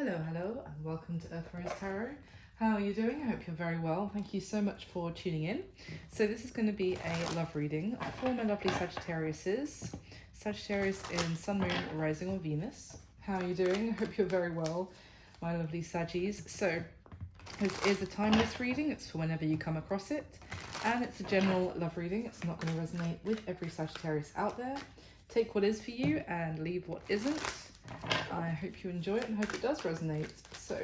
Hello, and welcome to Earth Rose Tarot. How are you doing? I hope you're very well. Thank you so much for tuning in. So this is going to be a love reading for my lovely Sagittariuses. Sagittarius in Sun, Moon, Rising, or Venus. How are you doing? I hope you're very well, my lovely Saggies. So this is a timeless reading. It's for whenever you come across it. And it's a general love reading. It's not going to resonate with every Sagittarius out there. Take what is for you and leave what isn't. I hope you enjoy it and hope it does resonate. So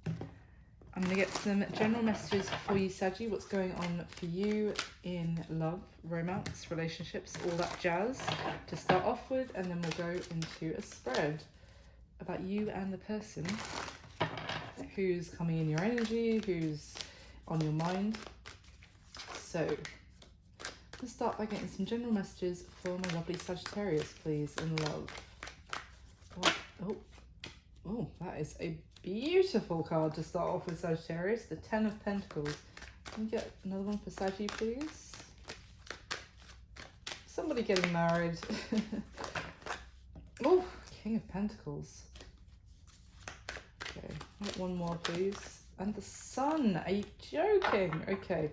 I'm going to get some general messages for you, Saggy. What's going on for you in love, romance, relationships, all that jazz to start off with, and then we'll go into a spread about you and the person who's coming in your energy, who's on your mind. So let's start by getting some general messages for my lovely Sagittarius, please, in love. Oh, that is a beautiful card to start off with, Sagittarius. The 10 of Pentacles. Can we get another one for Saggy, please? Somebody getting married. Oh, King of Pentacles. Okay, get one more, please. And the Sun. Are you joking? Okay.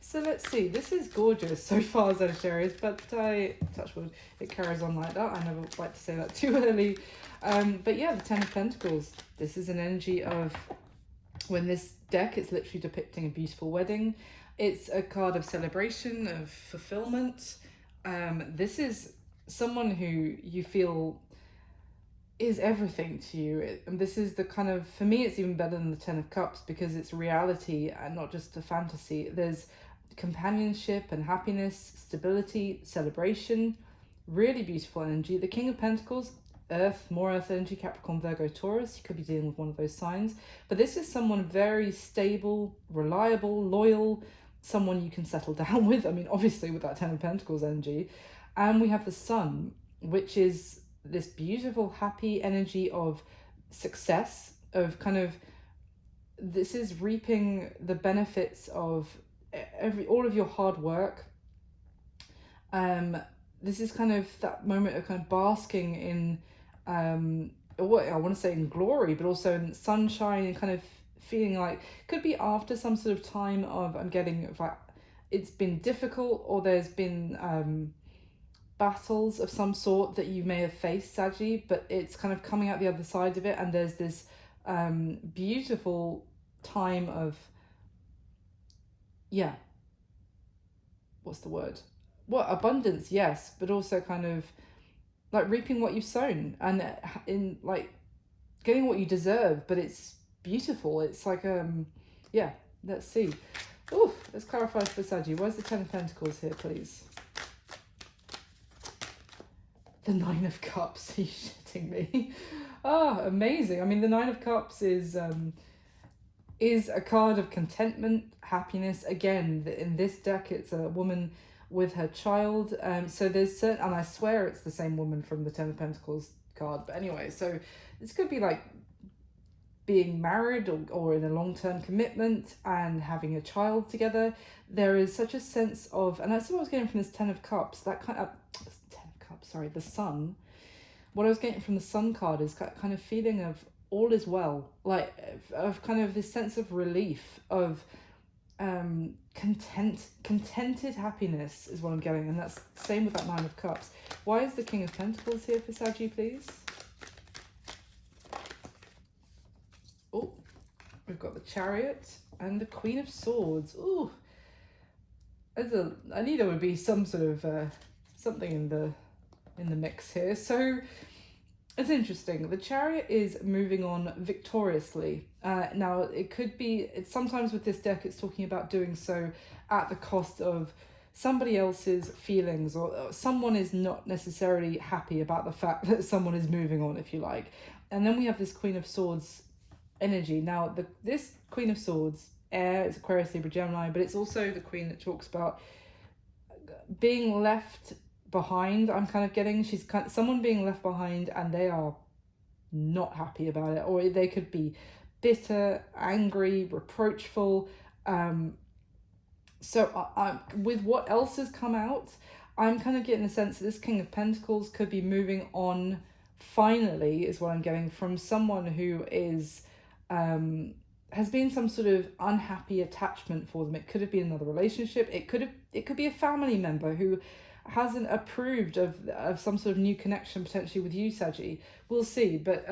So let's see, this is gorgeous so far, Sagittarius, but touch wood, it carries on like that. I never like to say that too early. But yeah, the 10 of Pentacles. This is an energy of, when this deck, it's literally depicting a beautiful wedding. It's a card of celebration, of fulfillment. This is someone who you feel is everything to you. And this is the kind of, for me, it's even better than the 10 of Cups because it's reality and not just a fantasy. There's companionship and happiness, stability, celebration, really beautiful energy. The King of Pentacles, Earth, more Earth energy, Capricorn, Virgo, Taurus. You could be dealing with one of those signs. But this is someone very stable, reliable, loyal, someone you can settle down with. I mean, obviously with that 10 of Pentacles energy. And we have the Sun, which is this beautiful, happy energy of success, of kind of, this is reaping the benefits of all of your hard work. This is kind of that moment of kind of basking in what I want to say in glory, but also in sunshine, and kind of feeling like, could be after some sort of time of, I'm getting like, it's been difficult, or there's been battles of some sort that you may have faced, Saggy, but it's kind of coming out the other side of it, and there's this beautiful time of, yeah, what's the word? Well, abundance, yes, but also kind of like reaping what you've sown, and in like getting what you deserve, but it's beautiful. It's like, yeah, let's see. Oh, let's clarify for Saggy. Where's the 10 of Pentacles here, please? The 9 of Cups. Are you shitting me? Ah, amazing. I mean, the 9 of Cups is a card of contentment, happiness. Again, in this deck, it's a woman with her child. So there's certain, and I swear it's the same woman from the 10 of Pentacles card. But anyway, so this could be like being married or in a long-term commitment and having a child together. There is such a sense of, and that's what I was getting from this 10 of Cups, that kind of, 10 of Cups, sorry, the Sun. What I was getting from the Sun card is that kind of feeling of all is well, like of kind of this sense of relief, of contented happiness is what I'm getting, and that's the same with that 9 of Cups. Why is the King of Pentacles here for Saggy, please? Oh, we've got the Chariot and the Queen of Swords. Ooh, I knew there would be some sort of something in the mix here. So it's interesting. The Chariot is moving on victoriously. Now, it could be, sometimes with this deck, it's talking about doing so at the cost of somebody else's feelings, or someone is not necessarily happy about the fact that someone is moving on, if you like. And then we have this Queen of Swords energy. Now, this Queen of Swords, air, it's Aquarius, Libra, Gemini, but it's also the Queen that talks about being left behind. I'm kind of getting, she's kind of someone being left behind, and they are not happy about it, or they could be bitter, angry, reproachful. So I with what else has come out, I'm kind of getting a sense that this King of Pentacles could be moving on finally, is what I'm getting from someone who is has been some sort of unhappy attachment for them. It could have been another relationship. It could be a family member who hasn't approved of some sort of new connection potentially with you, Saggy. We'll see, but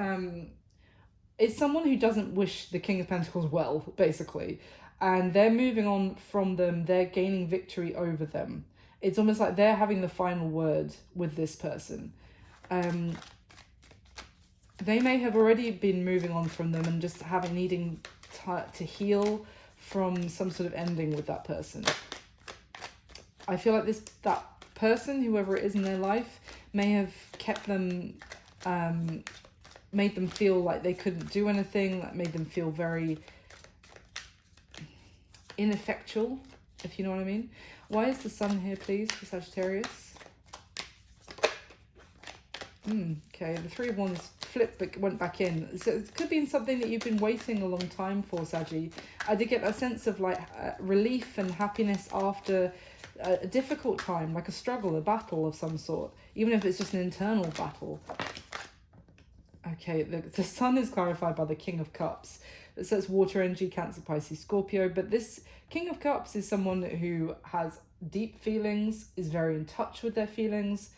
it's someone who doesn't wish the King of Pentacles well, basically, and they're moving on from them. They're gaining victory over them. It's almost like they're having the final word with this person. They may have already been moving on from them and just needing to heal from some sort of ending with that person. I feel like that person, whoever it is in their life, may have kept them, made them feel like they couldn't do anything, that made them feel very ineffectual, if you know what I mean. Why is the sun here, please, for Sagittarius? Okay, the Three of Wands flipped but went back in. So it could be something that you've been waiting a long time for, Saggy. I did get a sense of like relief and happiness after a difficult time, like a struggle, a battle of some sort, even if it's just an internal battle. Okay, the sun is clarified by the King of Cups. It says water energy, Cancer, Pisces, Scorpio. But this King of Cups is someone who has deep feelings, is very in touch with their feelings.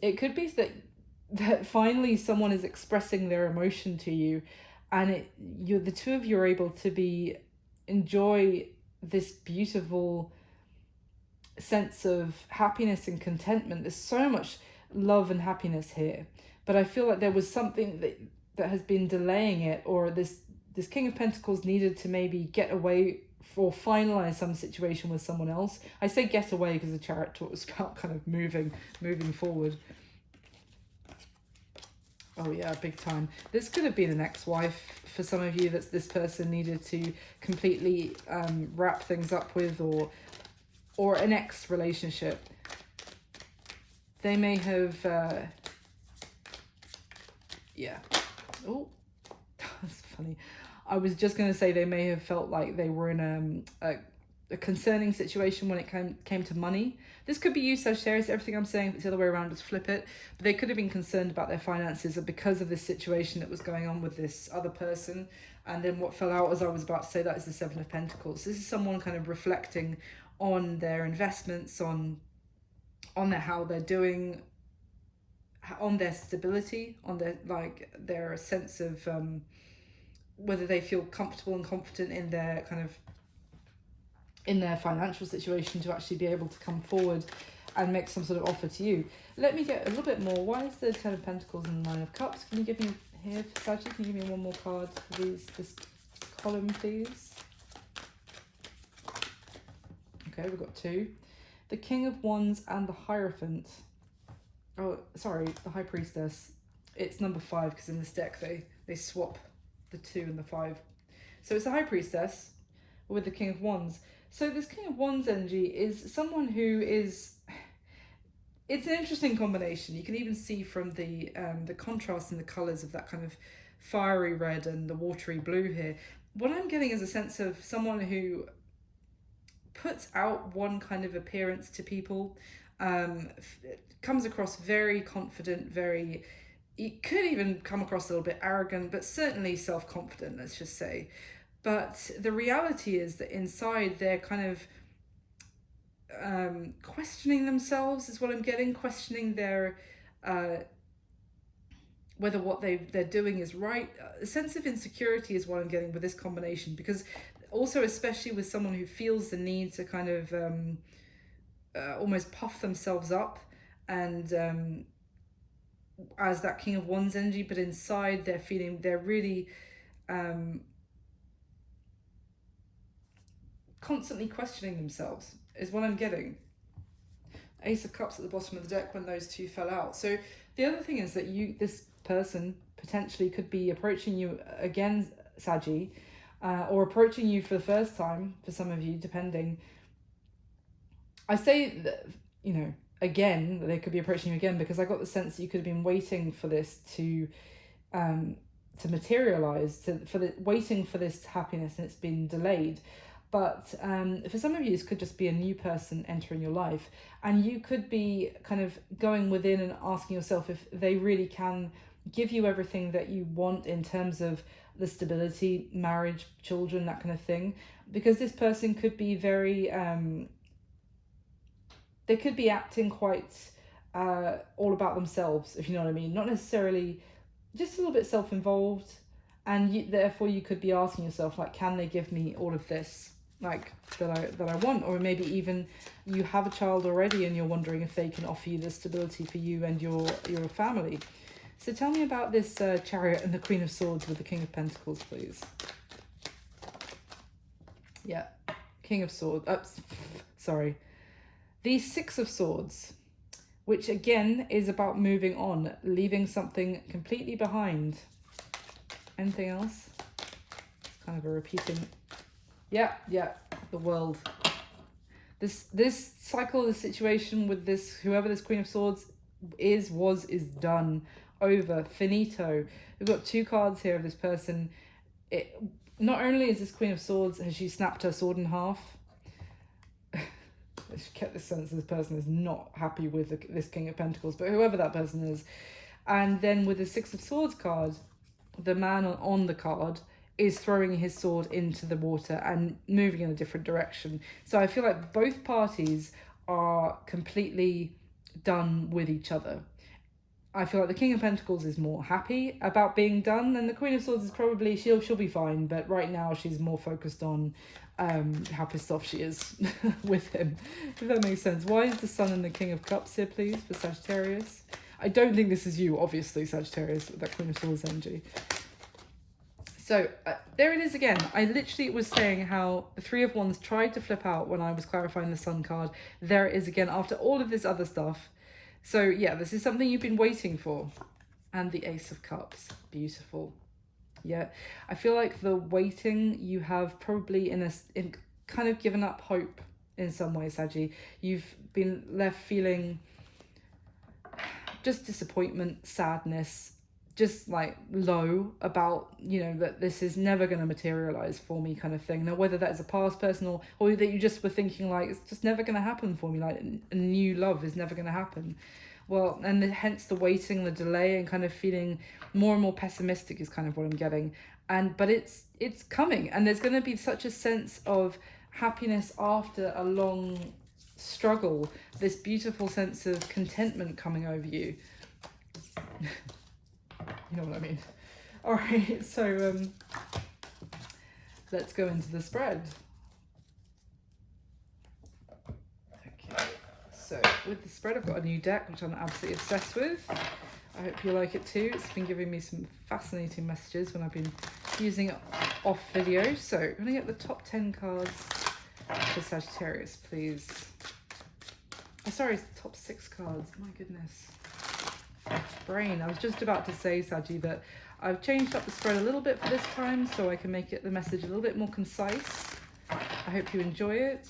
It could be that finally someone is expressing their emotion to you, and the two of you are able to enjoy this beautiful sense of happiness and contentment. There's so much love and happiness here, but I feel like there was something that has been delaying it, or this King of Pentacles needed to maybe get away or finalize some situation with someone else. I say get away because the Chariot talks about kind of moving forward. Oh yeah, big time. This could have been an ex-wife for some of you that this person needed to completely wrap things up with, or an ex-relationship. They may have, yeah. Oh, that's funny. I was just going to say they may have felt like they were in a concerning situation when it came to money. This could be you, Sagittarius. Everything I'm saying, if it's the other way around, just flip it. But they could have been concerned about their finances because of this situation that was going on with this other person. And then what fell out, as I was about to say, that is the Seven of Pentacles. This is someone kind of reflecting on their investments, on how they're doing, on their stability, on their sense of whether they feel comfortable and confident in their financial situation to actually be able to come forward and make some sort of offer to you. Let me get a little bit more. Why is the Ten of Pentacles and the Nine of Cups? Can you give me here, Sagittarius? Can you give me one more card for this column, please? Okay, we've got two. The King of Wands and the Hierophant. Oh, sorry, the High Priestess. It's number 5 because in this deck they swap the 2 and the 5. So it's the High Priestess with the King of Wands. So this King of Wands energy is someone who is... It's an interesting combination. You can even see from the contrast in the colours of that kind of fiery red and the watery blue here. What I'm getting is a sense of someone who puts out one kind of appearance to people, comes across very confident, it could even come across a little bit arrogant, but certainly self-confident, let's just say. But the reality is that inside they're kind of questioning themselves is what I'm getting, questioning their whether what they're doing is right. A sense of insecurity is what I'm getting with this combination, because also especially with someone who feels the need to kind of almost puff themselves up and as that King of Wands energy, but inside they're really constantly questioning themselves is what I'm getting. Ace of Cups at the bottom of the deck when those two fell out. So the other thing is that this person potentially could be approaching you again, Saggy, or approaching you for the first time for some of you, depending. I say that, again, they could be approaching you again because I got the sense that you could have been waiting for this to materialize, waiting for this happiness, and it's been delayed. But for some of you, this could just be a new person entering your life, and you could be kind of going within and asking yourself if they really can give you everything that you want in terms of the stability, marriage, children, that kind of thing. Because this person could be very, they could be acting quite all about themselves, if you know what I mean. Not necessarily, just a little bit self-involved. And therefore you could be asking yourself, like, can they give me all of this, like, that I want? Or maybe even you have a child already and you're wondering if they can offer you the stability for you and your family. So tell me about this Chariot and the Queen of Swords with the King of Pentacles, please. Yeah, King of Swords. Sorry. The Six of Swords, which again is about moving on, leaving something completely behind. Anything else? It's kind of a repeating. Yeah, the World. This cycle, the situation with this, whoever this Queen of Swords is done, over, finito. We've got two cards here of this person. Not only is this Queen of Swords, has she snapped her sword in half? I just get the sense this person is not happy with this King of Pentacles, but whoever that person is. And then with the Six of Swords card, the man on the card is throwing his sword into the water and moving in a different direction. So I feel like both parties are completely done with each other. I feel like the King of Pentacles is more happy about being done, and the Queen of Swords is probably, she'll be fine, but right now she's more focused on how pissed off she is with him, if that makes sense. Why is the Sun and the King of Cups here, please, for Sagittarius? I don't think this is you, obviously, Sagittarius, with that Queen of Swords energy. So there it is again. I literally was saying how the Three of Wands tried to flip out when I was clarifying the Sun card. There it is again after all of this other stuff. So yeah, this is something you've been waiting for. And the Ace of Cups. Beautiful. Yeah, I feel like the waiting, you have probably in kind of given up hope in some way, Saggy. You've been left feeling just disappointment, sadness, just like low about, you know, that this is never going to materialize for me kind of thing. Now, whether that is a past person or that you just were thinking like, it's just never going to happen for me, like a new love is never going to happen. Well, and hence the waiting, the delay, and kind of feeling more and more pessimistic is kind of what I'm getting. But it's coming, and there's going to be such a sense of happiness after a long struggle, this beautiful sense of contentment coming over you. You know what I mean? All right, so let's go into the spread. Okay, so with the spread, I've got a new deck, which I'm absolutely obsessed with. I hope you like it too. It's been giving me some fascinating messages when I've been using it off video. So I'm going to get the top 10 cards for Sagittarius, please. Oh, sorry, top 6 cards. My goodness. Brain. I was just about to say, Saggy, that I've changed up the spread a little bit for this time so I can make the message a little bit more concise. I hope you enjoy it.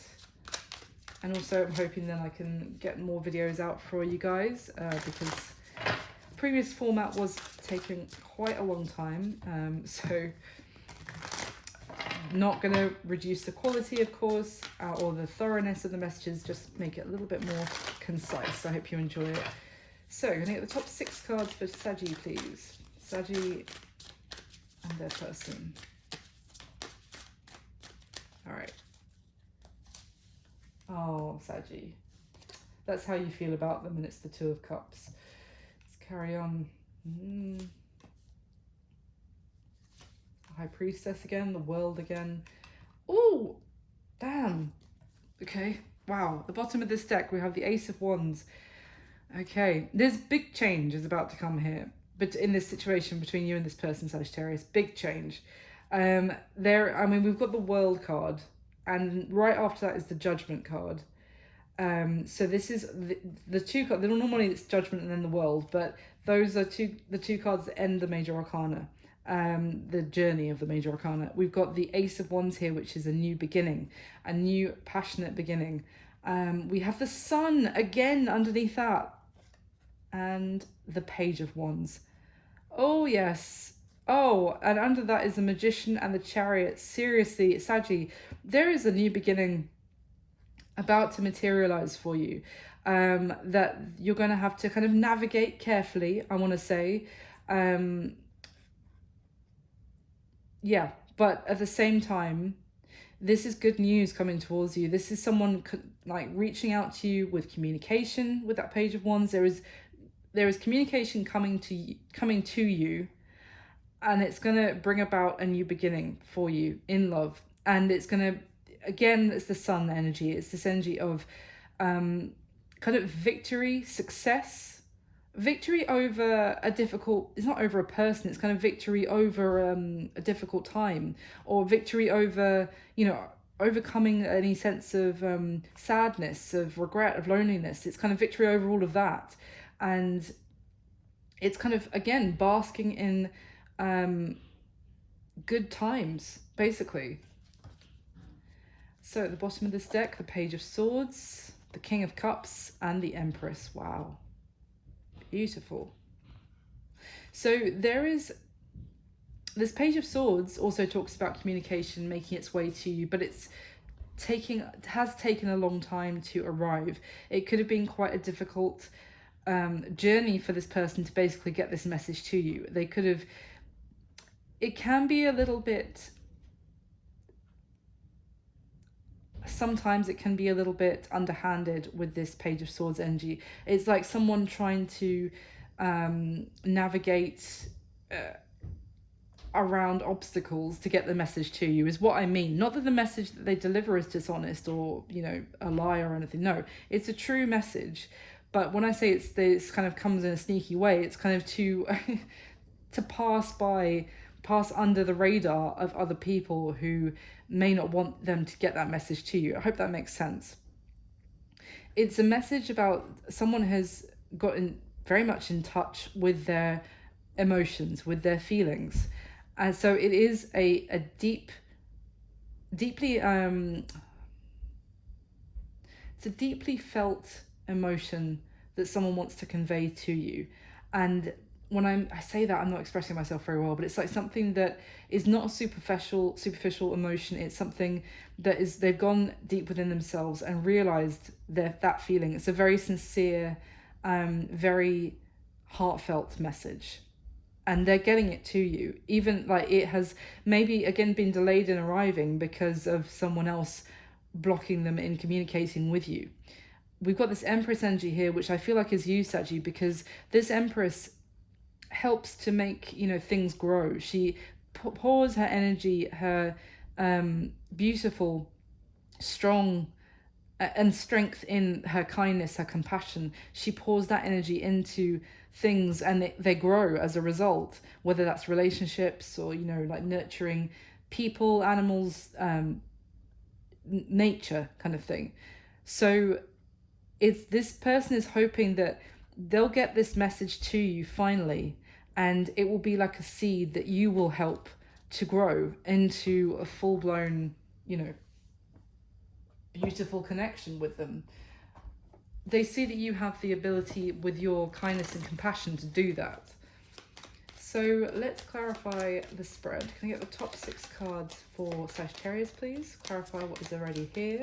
And also I'm hoping then I can get more videos out for you guys because previous format was taking quite a long time. So not going to reduce the quality, of course, or the thoroughness of the messages, just make it a little bit more concise. I hope you enjoy it. So, I'm going to get the top 6 cards for Saggy, please. Saggy and their person. All right. Oh, Saggy. That's how you feel about them, and it's the Two of Cups. Let's carry on. High Priestess again, the World again. Oh, damn. Okay, wow. At the bottom of this deck, we have the Ace of Wands. Okay, there's big change is about to come here, but in this situation between you and this person, Sagittarius, big change. I mean, we've got the World card, and right after that is the Judgment card. So this is the two cards. Normally it's Judgment and then the World, but those are the two cards that end the Major Arcana, the journey of the Major Arcana. We've got the Ace of Wands here, which is a new beginning, a new passionate beginning. We have the Sun again underneath that. And the Page of Wands. Oh, yes. Oh, and under that is the Magician and the Chariot. Seriously, Saggy, there is a new beginning about to materialize for you that you're going to have to kind of navigate carefully, I want to say. Yeah, but at the same time, this is good news coming towards you. This is someone like reaching out to you with communication. With that Page of Wands, there is communication coming to you, and it's going to bring about a new beginning for you in love. And it's going to, again, it's the Sun energy. It's this energy of kind of victory, success, victory over a difficult, it's not over a person, it's kind of victory over a difficult time, or victory over, you know, overcoming any sense of sadness, of regret, of loneliness. It's kind of victory over all of that. And it's kind of, again, basking in good times, basically. So at the bottom of this deck, the Page of Swords, the King of Cups, and the Empress. Wow. Beautiful. So there is, this Page of Swords also talks about communication making its way to you, but it has taken a long time to arrive. It could have been quite a difficult journey for this person to basically get this message to you. They could have, it can be a little bit, sometimes it can be a little bit underhanded with this Page of Swords energy. It's like someone trying to navigate around obstacles to get the message to you, is what I mean. Not that the message that they deliver is dishonest or, you know, a lie or anything. No, it's a true message. But when I say it's this kind of comes in a sneaky way, it's kind of to to pass under the radar of other people who may not want them to get that message to you. I hope that makes sense. It's a message about someone has gotten very much in touch with their emotions, with their feelings. And so it is a deeply it's a deeply felt emotion that someone wants to convey to you. And when I say that, I'm not expressing myself very well, but it's like something that is not a superficial emotion. It's something that is, they've gone deep within themselves and realized that feeling. It's a very sincere, very heartfelt message, and they're getting it to you. Even like it has maybe again been delayed in arriving because of someone else blocking them in communicating with you. We've got this Empress energy here, which I feel like is you, Saggy, because this Empress helps to make, you know, things grow. She pours her energy, her beautiful, strong and strength in her kindness, her compassion. She pours that energy into things, and they grow as a result, whether that's relationships or, you know, like nurturing people, animals, nature kind of thing. So it's, this person is hoping that they'll get this message to you finally, and it will be like a seed that you will help to grow into a full-blown, you know, beautiful connection with them. They see that you have the ability with your kindness and compassion to do that. So let's clarify the spread. Can I get the top 6 cards for Sagittarius, please? Clarify what is already here.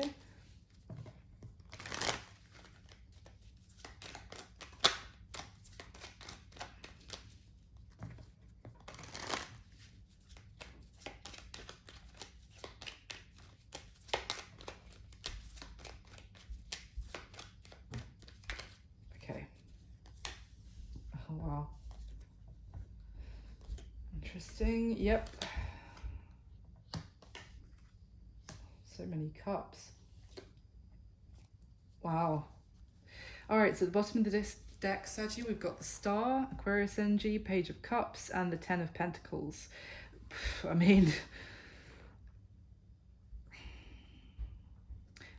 Oh, wow. Interesting. Yep. So many cups. Wow. All right, so at the bottom of the deck, Saggy, we've got the Star, Aquarius energy, Page of Cups, and the 10 of Pentacles. I mean,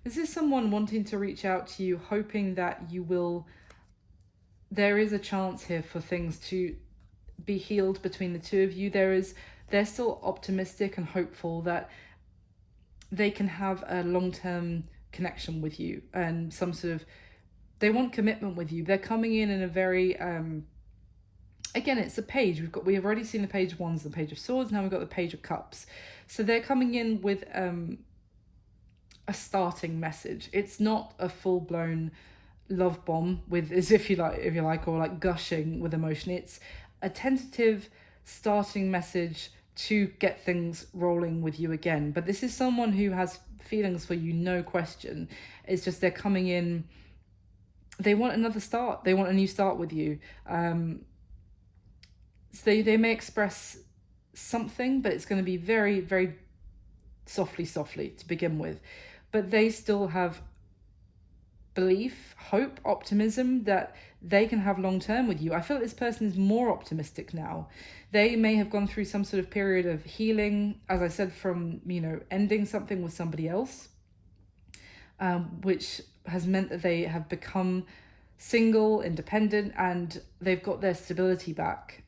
this is someone wanting to reach out to you, hoping that you will, there is a chance here for things to be healed between the two of you. They're still optimistic and hopeful that they can have a long-term connection with you, and some sort of, they want commitment with you. They're coming in a very, again, it's a page. We have already seen the Page of Wands, the Page of Swords. Now we've got the Page of Cups. So they're coming in with a starting message. It's not a full-blown love bomb with, as if you like, or like gushing with emotion. It's a tentative starting message to get things rolling with you again. But this is someone who has feelings for you, no question. It's just they're coming in, they want another start, they want a new start with you. So they may express something, but it's going to be very, very softly to begin with. But they still have belief, hope, optimism that they can have long term with you. I feel like this person is more optimistic now. They may have gone through some sort of period of healing, as I said, from, you know, ending something with somebody else, which has meant that they have become single, independent, and they've got their stability back,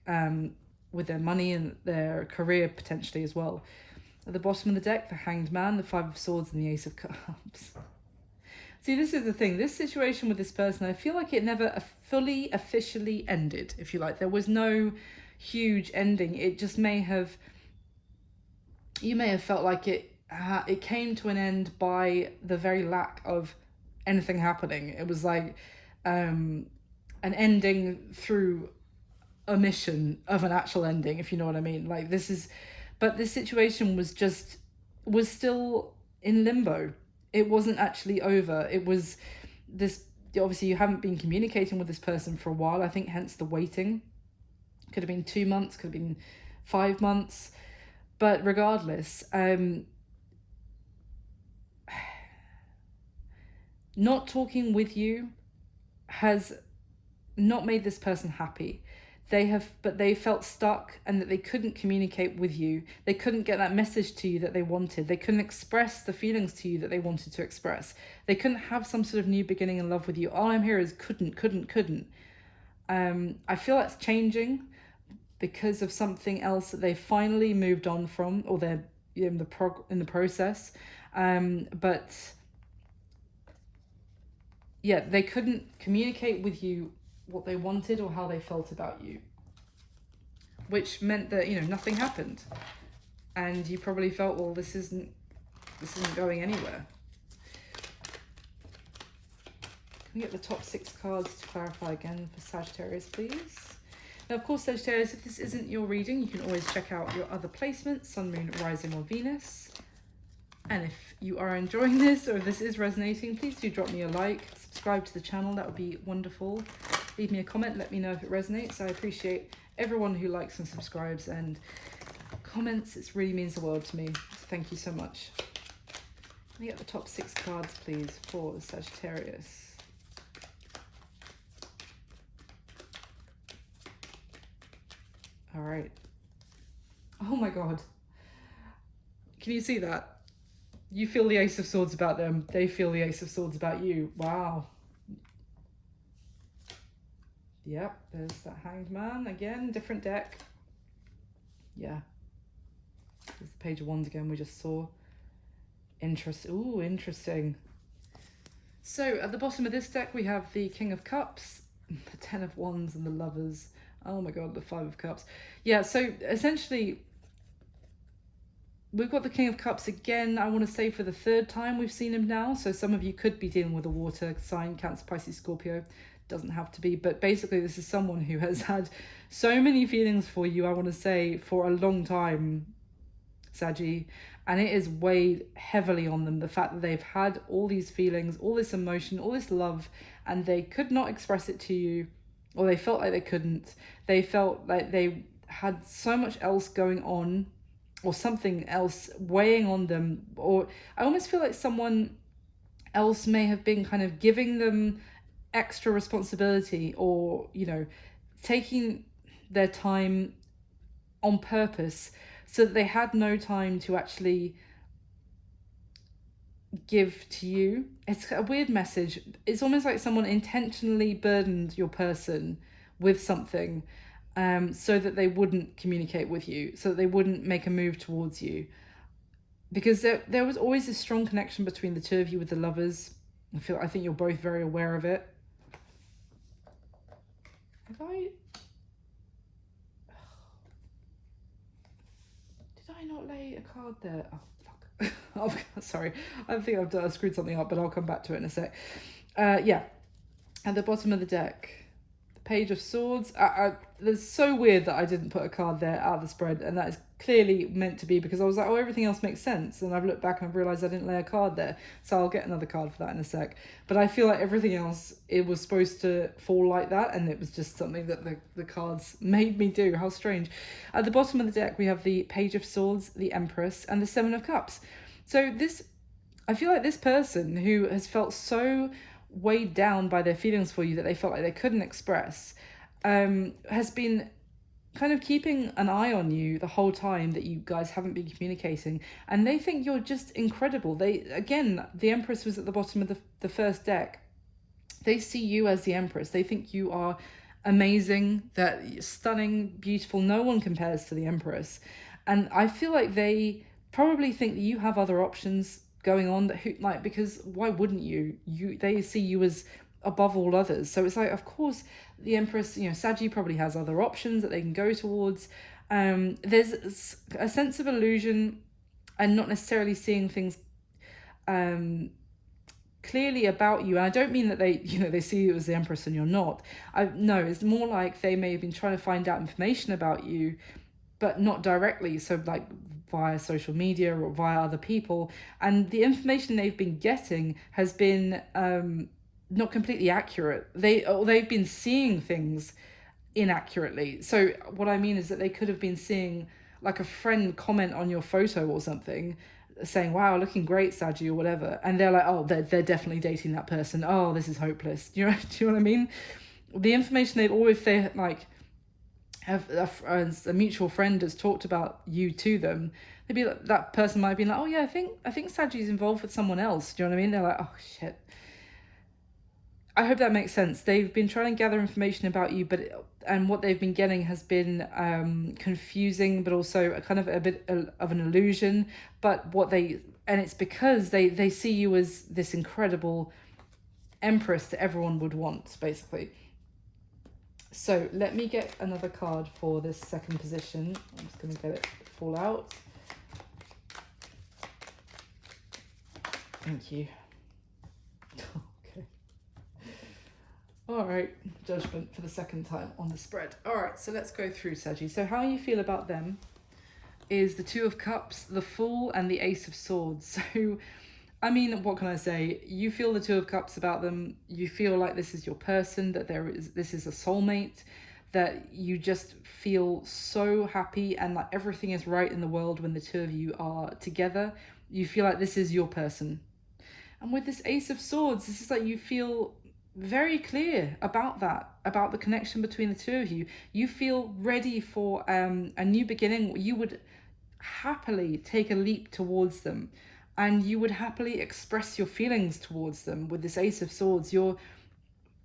with their money and their career potentially as well. At the bottom of the deck, the Hanged Man, the Five of Swords, and the Ace of Cups. See, this is the thing. This situation with this person, I feel like it never fully officially ended, if you like. There was no huge ending. It just may have, you may have felt like it came to an end by the very lack of anything happening. It was like an ending through omission of an actual ending, if you know what I mean. Like but this situation was still in limbo. It wasn't actually over. It was this, obviously you haven't been communicating with this person for a while, I think, hence the waiting. Could have been 2 months, could have been 5 months, but regardless, not talking with you has not made this person happy. But they felt stuck, and that they couldn't communicate with you. They couldn't get that message to you that they wanted. They couldn't express the feelings to you that they wanted to express. They couldn't have some sort of new beginning in love with you. All I'm hearing is couldn't. I feel that's changing because of something else that they finally moved on from, or they're in the process. But yeah, they couldn't communicate with you what they wanted or how they felt about you, which meant that, you know, nothing happened, and you probably felt, well, this isn't going anywhere. Can we get the top 6 cards to clarify again for Sagittarius, please? Now, of course, Sagittarius, if this isn't your reading, you can always check out your other placements, Sun, Moon, Rising, or Venus. And if you are enjoying this, or if this is resonating, please do drop me a like, subscribe to the channel, that would be wonderful. Leave me a comment, let me know if it resonates. I appreciate everyone who likes and subscribes and comments. It really means the world to me. Thank you so much. Can we get the top 6 cards, please, for the Sagittarius? All right. Oh my God. Can you see that? You feel the Ace of Swords about them. They feel the Ace of Swords about you. Wow. Yep, there's that Hanged Man again, different deck. Yeah. There's the Page of Wands again we just saw. Interesting. So at the bottom of this deck we have the King of Cups, the Ten of Wands, and the Lovers. Oh my God, the Five of Cups. Yeah, so essentially we've got the King of Cups again, I want to say for the 3rd time we've seen him now. So some of you could be dealing with a water sign, Cancer, Pisces, Scorpio. Doesn't have to be, but basically this is someone who has had so many feelings for you, I want to say, for a long time, Saggy, and it is weighed heavily on them, the fact that they've had all these feelings, all this emotion, all this love, and they could not express it to you, or they felt like they couldn't. They felt like they had so much else going on, or something else weighing on them, or I almost feel like someone else may have been kind of giving them extra responsibility, or, you know, taking their time on purpose so that they had no time to actually give to you. It's a weird message. It's almost like someone intentionally burdened your person with something, so that they wouldn't communicate with you, so that they wouldn't make a move towards you, because there was always a strong connection between the two of you with the Lovers. I think you're both very aware of it. Did I not lay a card there? Oh, fuck. Oh, sorry. I think I've screwed something up, but I'll come back to it in a sec. Yeah. At the bottom of the deck, the Page of Swords. It's so weird that I didn't put a card there out of the spread, and that is clearly meant to be, because I was like, oh, everything else makes sense, and I've looked back and I've realised I didn't lay a card there, so I'll get another card for that in a sec. But I feel like everything else, it was supposed to fall like that, and it was just something that the cards made me do. How strange. At the bottom of the deck, we have the Page of Swords, the Empress, and the Seven of Cups. So I feel like this person who has felt so weighed down by their feelings for you that they felt like they couldn't express, has been kind of keeping an eye on you the whole time that you guys haven't been communicating, and they think you're just incredible. Again, the Empress was at the bottom of the first deck. They see you as the Empress. They think you are amazing, that you're stunning, beautiful. No one compares to the Empress. And I feel like they probably think that you have other options going on, because why wouldn't you? They see you as above all others. So it's like, of course, the Empress, Saggy probably has other options that they can go towards. There's a sense of illusion and not necessarily seeing things clearly about you. And I don't mean that they see you as the Empress and you're not. No, it's more like they may have been trying to find out information about you, but not directly. So like via social media or via other people. And the information they've been getting has been not completely accurate. They've been seeing things inaccurately. So what I mean is that they could have been seeing like a friend comment on your photo or something, saying, wow, looking great, Saggy, or whatever, and they're like, oh, they're definitely dating that person, oh, this is hopeless. Do you know what I mean? The information they have a mutual friend has talked about you to them, they'd be like, that person might be like, oh yeah, I think Saggy's involved with someone else. Do you know what I mean? They're like, oh shit. I hope that makes sense. They've been trying to gather information about you, and what they've been getting has been confusing, but also a bit of an illusion. But it's because they see you as this incredible Empress that everyone would want, basically. So let me get another card for this second position. I'm just going to get it to fall out. Thank you. Okay. All right, Judgment for the second time on the spread. All right, so let's go through, Saggy. So how you feel about them is the Two of Cups, the Fool, and the Ace of Swords. So, I mean, what can I say? You feel the Two of Cups about them. You feel like this is your person, that this is a soulmate, that you just feel so happy and like everything is right in the world when the two of you are together. You feel like this is your person. And with this Ace of Swords, this is like you feel very clear about the connection between the two of you. You feel ready for a new beginning. You would happily take a leap towards them, and you would happily express your feelings towards them. With this Ace of Swords, you're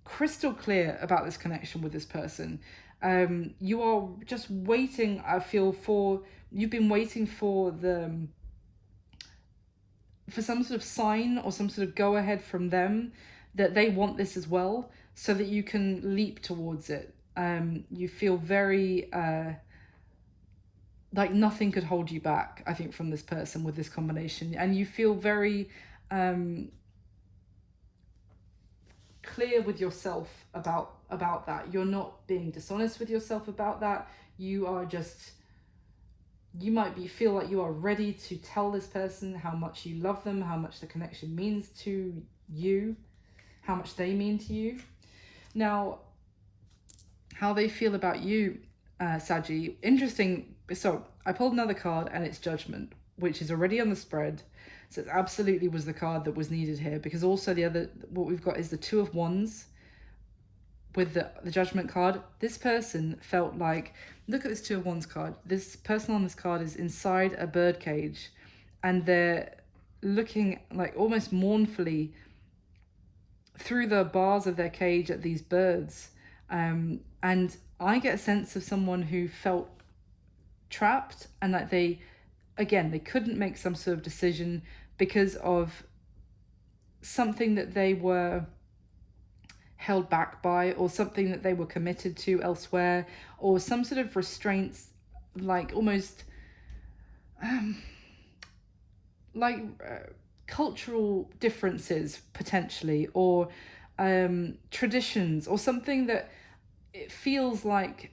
crystal clear about this connection with this person. You are just waiting, I feel, you've been waiting for some sort of sign or some sort of go ahead from them that they want this as well, so that you can leap towards it. You feel very like nothing could hold you back, I think, from this person with this combination. And you feel very clear with yourself about that. You're not being dishonest with yourself about that. You might feel like you are ready to tell this person how much you love them, how much the connection means to you, how much they mean to you. Now, how they feel about you, Saggy, interesting. So I pulled another card, and it's Judgment, which is already on the spread. So it absolutely was the card that was needed here, because also what we've got is the Two of Wands with the Judgment card. This person felt like, look at this Two of Wands card. This person on this card is inside a bird cage, and they're looking like almost mournfully through the bars of their cage at these birds. And I get a sense of someone who felt trapped, and that they couldn't make some sort of decision because of something that they were held back by, or something that they were committed to elsewhere, or some sort of restraints, like almost cultural differences potentially, or traditions, or something that it feels like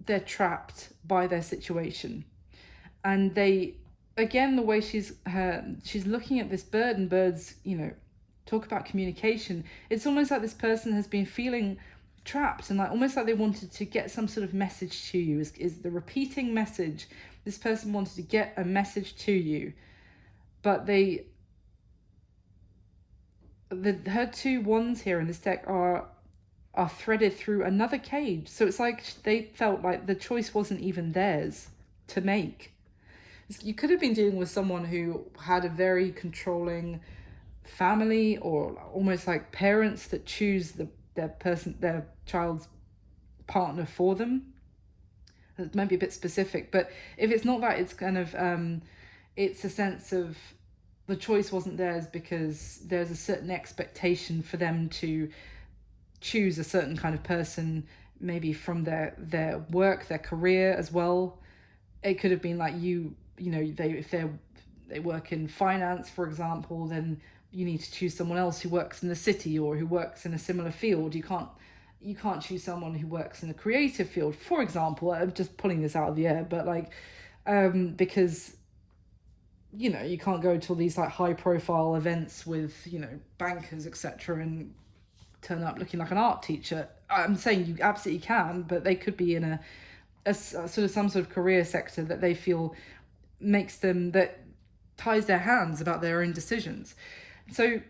they're trapped by their situation. And they, again, the way she's looking at this bird, and birds, you know, talk about communication. It's almost like this person has been feeling trapped, and like almost like they wanted to get some sort of message to you. Is the repeating message. This person wanted to get a message to you, but her two wands here in this deck are threaded through another cage. So it's like they felt like the choice wasn't even theirs to make. You could have been dealing with someone who had a very controlling family, or almost like parents that choose their child's partner for them. It might be a bit specific, but if it's not that, it's kind of it's a sense of the choice wasn't theirs because there's a certain expectation for them to choose a certain kind of person, maybe from their work, their career as well. It could have been like you know, if they work in finance, for example, then you need to choose someone else who works in the city or who works in a similar field. You can't choose someone who works in a creative field, for example. I'm just pulling this out of the air, but like because, you know, you can't go to all these like high profile events with, you know, bankers, etc., and turn up looking like an art teacher. I'm saying you absolutely can, but they could be in a sort of some sort of career sector that they feel that ties their hands about their own decisions. So,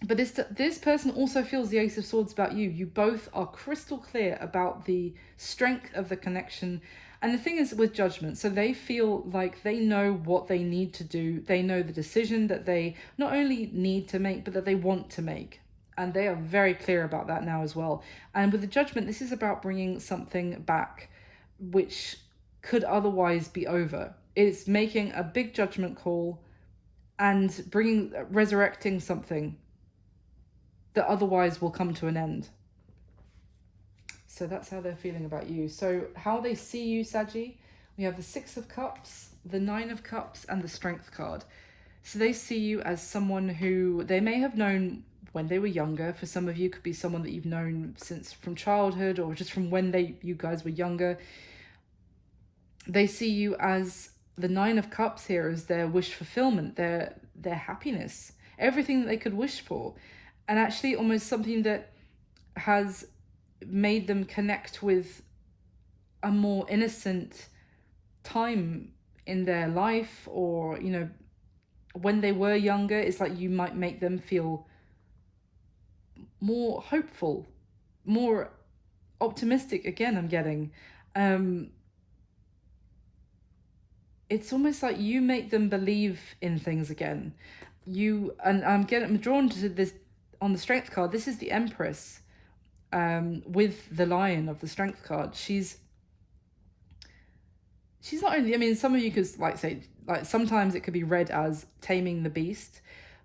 but this person also feels the Ace of Swords about you. You both are crystal clear about the strength of the connection. And the thing is with Judgment, so they feel like they know what they need to do. They know the decision that they not only need to make, but that they want to make. And they are very clear about that now as well. And with the Judgment, this is about bringing something back which could otherwise be over. It's making a big judgment call and resurrecting something that otherwise will come to an end. So that's how they're feeling about you. So how they see you, Saggy, we have the Six of Cups, the Nine of Cups, and the Strength card. So they see you as someone who they may have known when they were younger. For some of you, could be someone that you've known since from childhood, or just from when you guys were younger. They see you as the Nine of Cups here as their wish fulfillment, their happiness, everything that they could wish for, and actually almost something that has made them connect with a more innocent time in their life, or, you know, when they were younger. It's like you might make them feel more hopeful, more optimistic. Again, I'm getting it's almost like you make them believe in things again. I'm drawn to this on the Strength card. This is the Empress with the Lion of the Strength card. She's not only, I mean, some of you could say sometimes it could be read as taming the beast,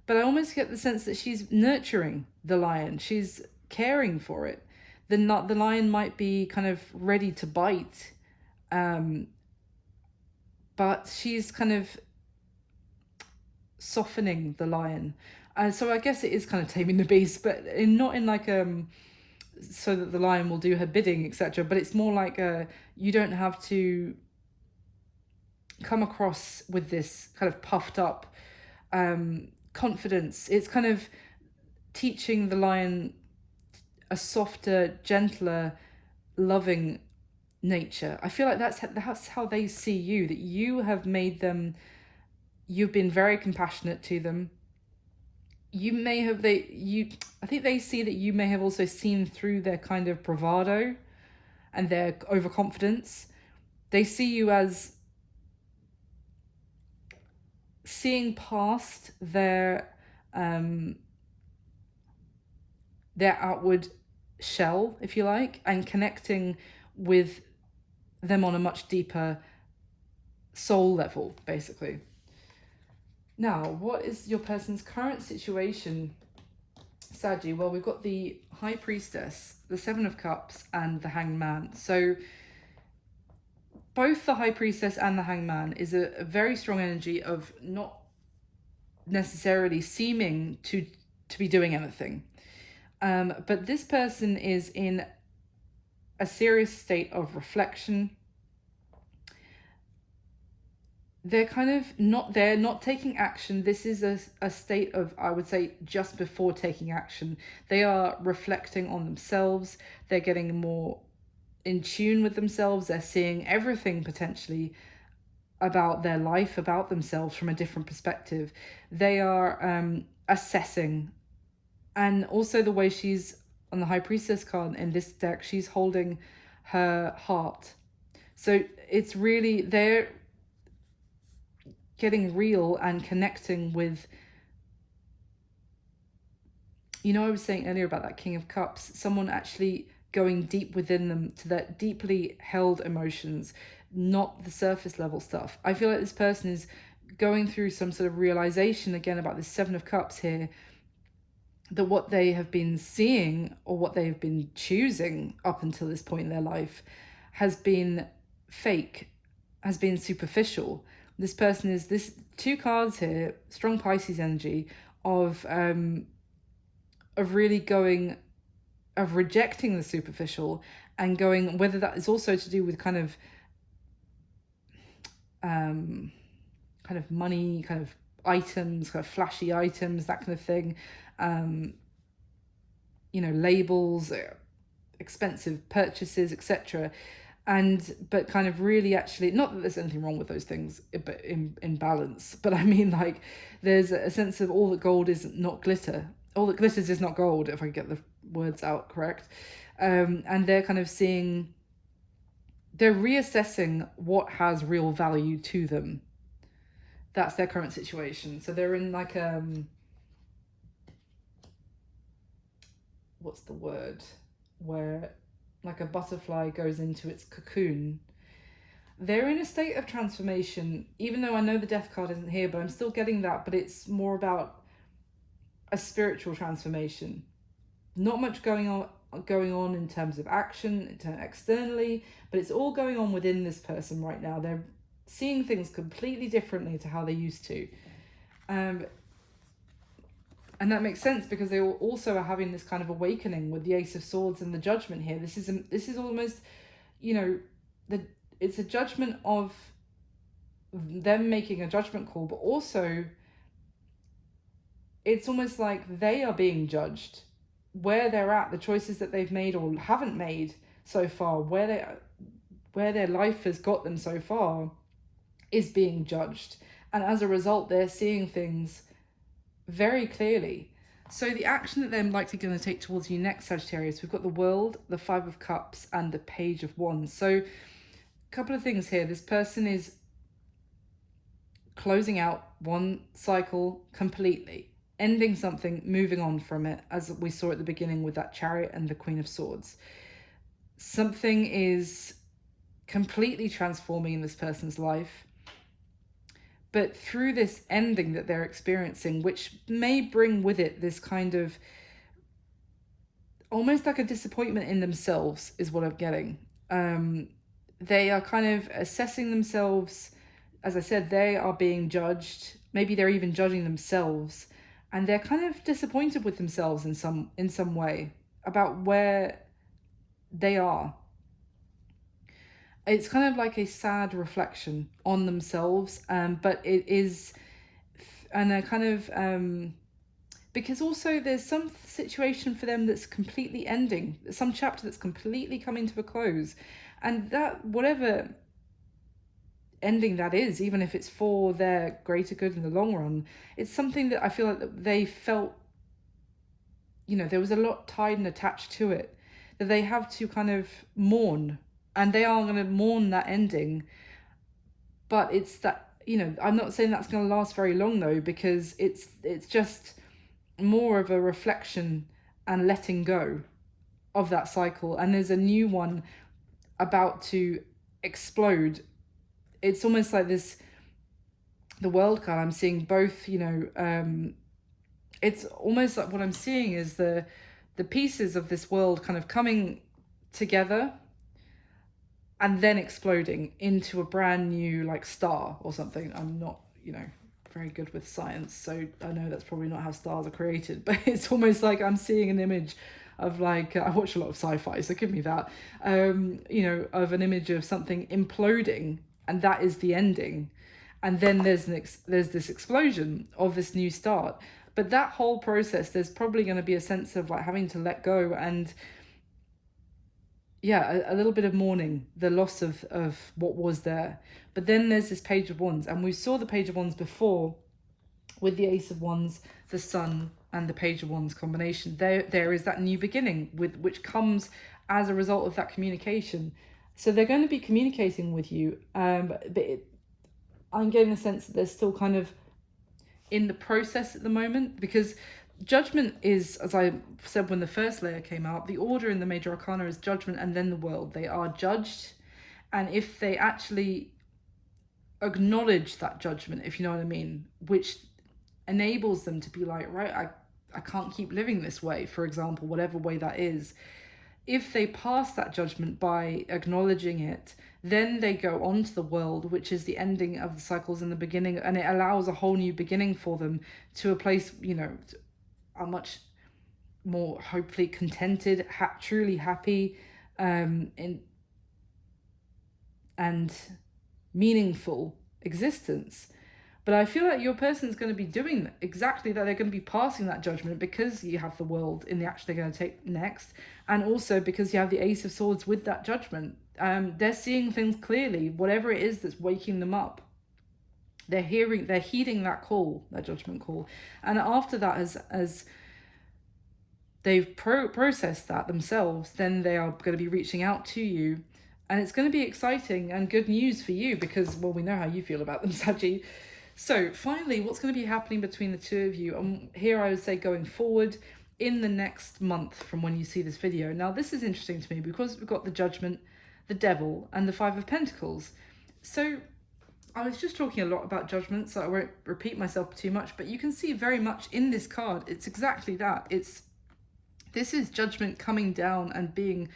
but I almost get the sense that she's nurturing the lion. She's caring for it. The lion might be kind of ready to bite, but she's kind of softening the lion. So I guess it is kind of taming the beast, but not in like so that the lion will do her bidding, etc. But it's more like you don't have to come across with this kind of puffed up confidence. It's kind of teaching the lion a softer, gentler, loving nature. I feel like that's how they see you, that you have made them, you've been very compassionate to them. I think they see that you may have also seen through their kind of bravado and their overconfidence. They see you as seeing past their outward shell, if you like, and connecting with them on a much deeper soul level, basically. Now, what is your person's current situation, Saggy? Well, we've got the High Priestess, the Seven of Cups, and the Hanged Man. So both the High Priestess and the Hanged Man is a very strong energy of not necessarily seeming to be doing anything. But this person is in a serious state of reflection. They're kind of not there, not taking action. This is a state of, I would say, just before taking action. They are reflecting on themselves. They're getting more in tune with themselves. They're seeing everything potentially about their life, about themselves from a different perspective. They are assessing. And also the way she's on the High Priestess card in this deck, she's holding her heart. So it's really, they're getting real and connecting with, you know, I was saying earlier about that King of Cups, someone actually going deep within them to that deeply held emotions, not the surface level stuff. I feel like this person is going through some sort of realization again about this Seven of Cups here, that what they have been seeing or what they have been choosing up until this point in their life has been fake, has been superficial. This person is, this two cards here, strong Pisces energy of really going, of rejecting the superficial and going, whether that is also to do with kind of money, kind of items, kind of flashy items, that kind of thing, you know, labels, expensive purchases, etc. But kind of really actually, not that there's anything wrong with those things, but in balance, but I mean, like, there's a sense of all that gold is not glitter, all that glitters is not gold, if I get the words out correct. And they're kind of seeing, they're reassessing what has real value to them. That's their current situation. So they're in like what's the word, where like a butterfly goes into its cocoon. They're in a state of transformation, even though I know the Death card isn't here, but I'm still getting that. But it's more about a spiritual transformation. Not much going on in terms of action externally, but it's all going on within this person right now. They're seeing things completely differently to how they used to. And that makes sense because they also are having this kind of awakening with the Ace of Swords and the Judgment here. This is almost, you know, it's a judgment of them making a judgment call, but also it's almost like they are being judged where they're at, the choices that they've made or haven't made so far, where their life has got them so far is being judged. And as a result, they're seeing things very clearly. So the action that they're likely going to take towards you next, Sagittarius, we've got the World, the Five of Cups, and the Page of Wands. So a couple of things here. This person is closing out one cycle completely, ending something, moving on from it, as we saw at the beginning with that Chariot and the Queen of Swords. Something is completely transforming in this person's life. But through this ending that they're experiencing, which may bring with it this kind of almost like a disappointment in themselves, is what I'm getting. They are kind of assessing themselves. As I said, they are being judged. Maybe they're even judging themselves. And they're kind of disappointed with themselves in some way about where they are. It's kind of like a sad reflection on themselves, but it is, and a kind of, because also there's some situation for them that's completely ending, some chapter that's completely coming to a close, and that, whatever ending that is, even if it's for their greater good in the long run, it's something that I feel like that they felt, you know, there was a lot tied and attached to it, that they have to kind of mourn. And they are going to mourn that ending. But it's that, you know, I'm not saying that's going to last very long though, because it's just more of a reflection and letting go of that cycle. And there's a new one about to explode. It's almost like this, the World card, I'm seeing both, you know, it's almost like what I'm seeing is the pieces of this world kind of coming together and then exploding into a brand new like star or something. I'm not, you know, very good with science, so I know that's probably not how stars are created, but it's almost like I'm seeing an image of like, I watch a lot of sci-fi, so give me that, you know, of an image of something imploding, and that is the ending. And then there's this explosion of this new start. But that whole process, there's probably going to be a sense of like having to let go, and yeah, a little bit of mourning, the loss of what was there. But then there's this Page of Wands, and we saw the Page of Wands before with the Ace of Wands, the Sun, and the Page of Wands combination. There is that new beginning which comes as a result of that communication. So they're going to be communicating with you, I'm getting the sense that they're still kind of in the process at the moment, because Judgment is, as I said when the first layer came out, the order in the Major Arcana is Judgment and then the World. They are judged, and if they actually acknowledge that judgment, if you know what I mean, which enables them to be like, right, I can't keep living this way, for example, whatever way that is. If they pass that judgment by acknowledging it, then they go on to the World, which is the ending of the cycles and the beginning, and it allows a whole new beginning for them, to a place, you know, are much more hopefully contented, truly happy, and meaningful existence. But I feel like your person's going to be doing exactly that. They're going to be passing that judgment because you have the World in the action they're going to take next, and also because you have the Ace of Swords with that judgment. They're seeing things clearly, whatever it is that's waking them up. They're heeding that call, that judgment call. And after that, as they've processed that themselves, then they are going to be reaching out to you. And it's going to be exciting and good news for you because, well, we know how you feel about them, Saggy. So finally, what's going to be happening between the two of you? And here I would say going forward in the next month from when you see this video. Now, this is interesting to me because we've got the Judgment, the Devil, and the Five of Pentacles. So I was just talking a lot about Judgment, so I won't repeat myself too much, but you can see very much in this card, it's exactly that. This is Judgment coming down and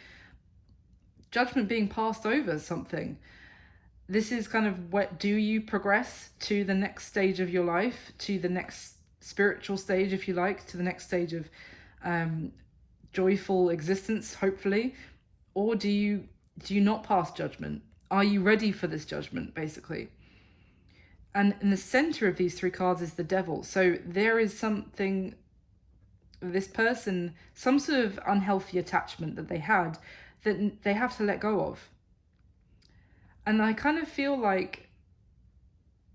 Judgment being passed over something. This is kind of what, do you progress to the next stage of your life, to the next spiritual stage, if you like, to the next stage of joyful existence, hopefully, or do you not pass Judgment? Are you ready for this judgment, basically? And in the center of these three cards is the Devil. So there is something, this person, some sort of unhealthy attachment that they had that they have to let go of. And I kind of feel like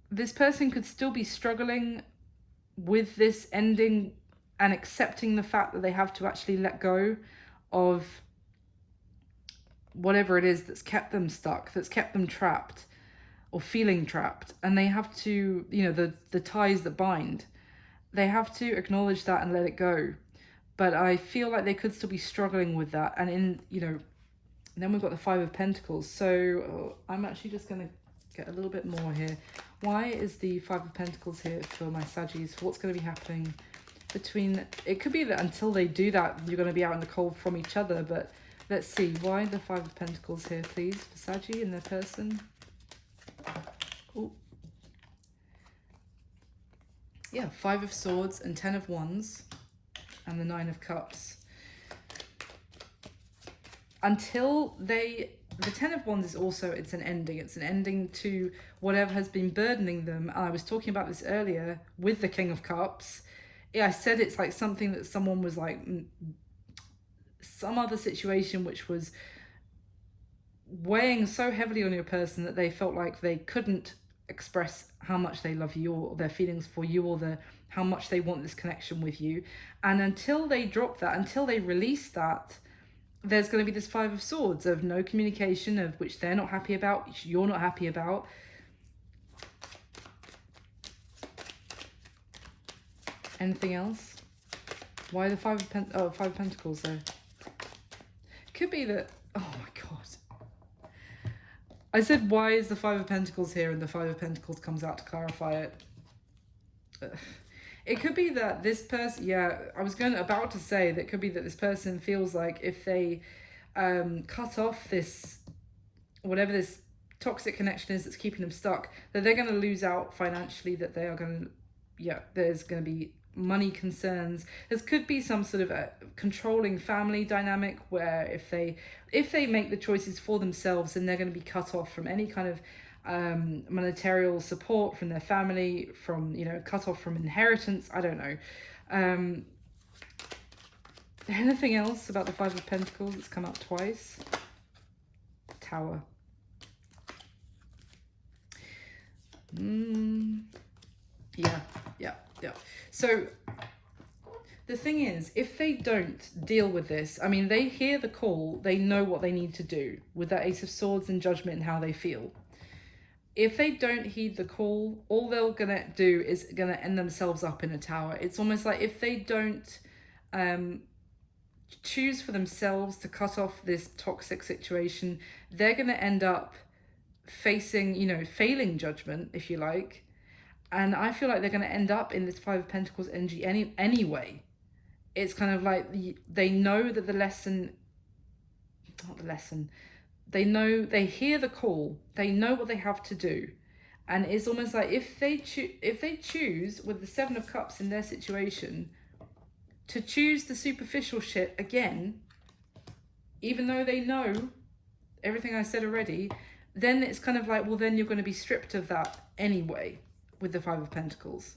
this person could still be struggling with this ending and accepting the fact that they have to actually let go of whatever it is that's kept them stuck, that's kept them trapped or feeling trapped. And they have to, you know, the ties that bind, they have to acknowledge that and let it go. But I feel like they could still be struggling with that. And in, you know, then we've got the Five of Pentacles. So I'm actually just going to get a little bit more here. Why is the Five of Pentacles here for my Saggies? What's going to be happening between, it could be that until they do that, you're going to be out in the cold from each other, but let's see. Why the Five of Pentacles here, please, for Saggy and their person? Ooh. Yeah, Five of Swords and Ten of Wands and the Nine of Cups. Until the Ten of Wands is also, it's an ending. It's an ending to whatever has been burdening them. And I was talking about this earlier with the King of Cups. Yeah, I said it's like something that someone was like, some other situation which was weighing so heavily on your person that they felt like they couldn't express how much they love you or their feelings for you or how much they want this connection with you. And until they drop that, until they release that, there's going to be this Five of Swords of no communication, of which they're not happy about, which you're not happy about. Anything else? Why the Five of Pentacles though? Could be that, oh my god. I said, why is the Five of Pentacles here? And the Five of Pentacles comes out to clarify it. It could be that this person, yeah, I was about to say that it could be that this person feels like if they cut off this, whatever this toxic connection is that's keeping them stuck, that they're going to lose out financially, that they are going to, yeah, there's going to be money concerns. There could be some sort of a controlling family dynamic where if they make the choices for themselves, then they're going to be cut off from any kind of monetary support from their family, from, you know, cut off from inheritance. I don't know. Anything else about the Five of Pentacles that's come up twice? Tower. Yeah. So the thing is, if they don't deal with this, I mean, they hear the call, they know what they need to do with that Ace of Swords and Judgment and how they feel. If they don't heed the call, all they're gonna do is gonna end themselves up in a tower. It's almost like if they don't choose for themselves to cut off this toxic situation, they're gonna end up facing, you know, failing judgment, if you like. And I feel like they're going to end up in this Five of Pentacles energy anyway. It's kind of like they know that the lesson, not the lesson, they know, they hear the call, they know what they have to do. And it's almost like if they choose with the Seven of Cups in their situation to choose the superficial shit again, even though they know everything I said already, then it's kind of like, well, then you're going to be stripped of that anyway with the Five of Pentacles.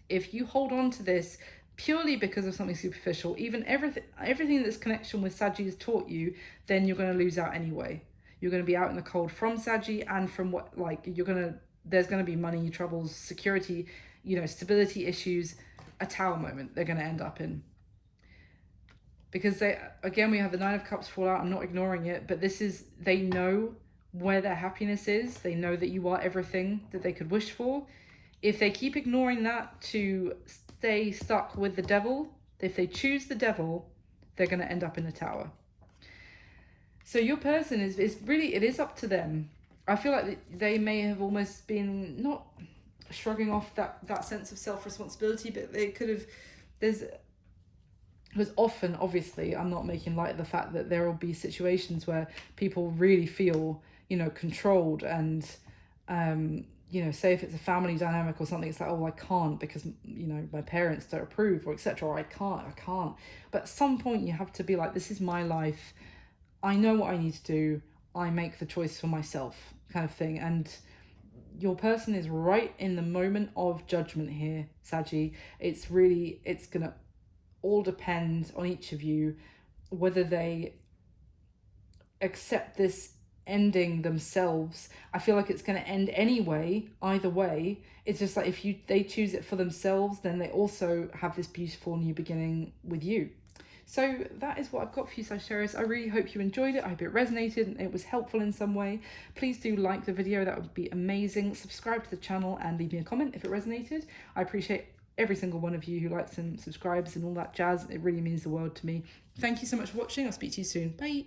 If you hold on to this purely because of something superficial, even everything that's connection with Saggy has taught you, then you're going to lose out anyway. You're going to be out in the cold from Saggy, and from what, like, there's going to be money troubles, security, you know, stability issues, a tower moment they're going to end up in. Because we have the Nine of Cups fall out. I'm not ignoring it, but this is, they know where their happiness is. They know that you are everything that they could wish for. If they keep ignoring that to stay stuck with the devil, if they choose the devil, they're going to end up in a tower. So your person is really, it is up to them. I feel like they may have almost been not shrugging off that sense of self-responsibility, but they could have, because often, obviously, I'm not making light of the fact that there will be situations where people really feel, you know, controlled, and you know, say if it's a family dynamic or something, it's like, oh, I can't because, you know, my parents don't approve, or etc., or I can't. But at some point you have to be like, this is my life, I know what I need to do, I make the choice for myself, kind of thing. And your person is right in the moment of judgment here, Saggy. It's gonna all depend on each of you whether they accept this ending themselves. I feel like it's going to end anyway, either way. It's just like if they choose it for themselves, then they also have this beautiful new beginning with you. So that is what I've got for you, Sagittarius. I really hope you enjoyed it. I hope it resonated and it was helpful in some way. Please do like the video, that would be amazing. Subscribe to the channel and leave me a comment if it resonated. I appreciate every single one of you who likes and subscribes and all that jazz. It really means the world to me. Thank you so much for watching. I'll speak to you soon. Bye.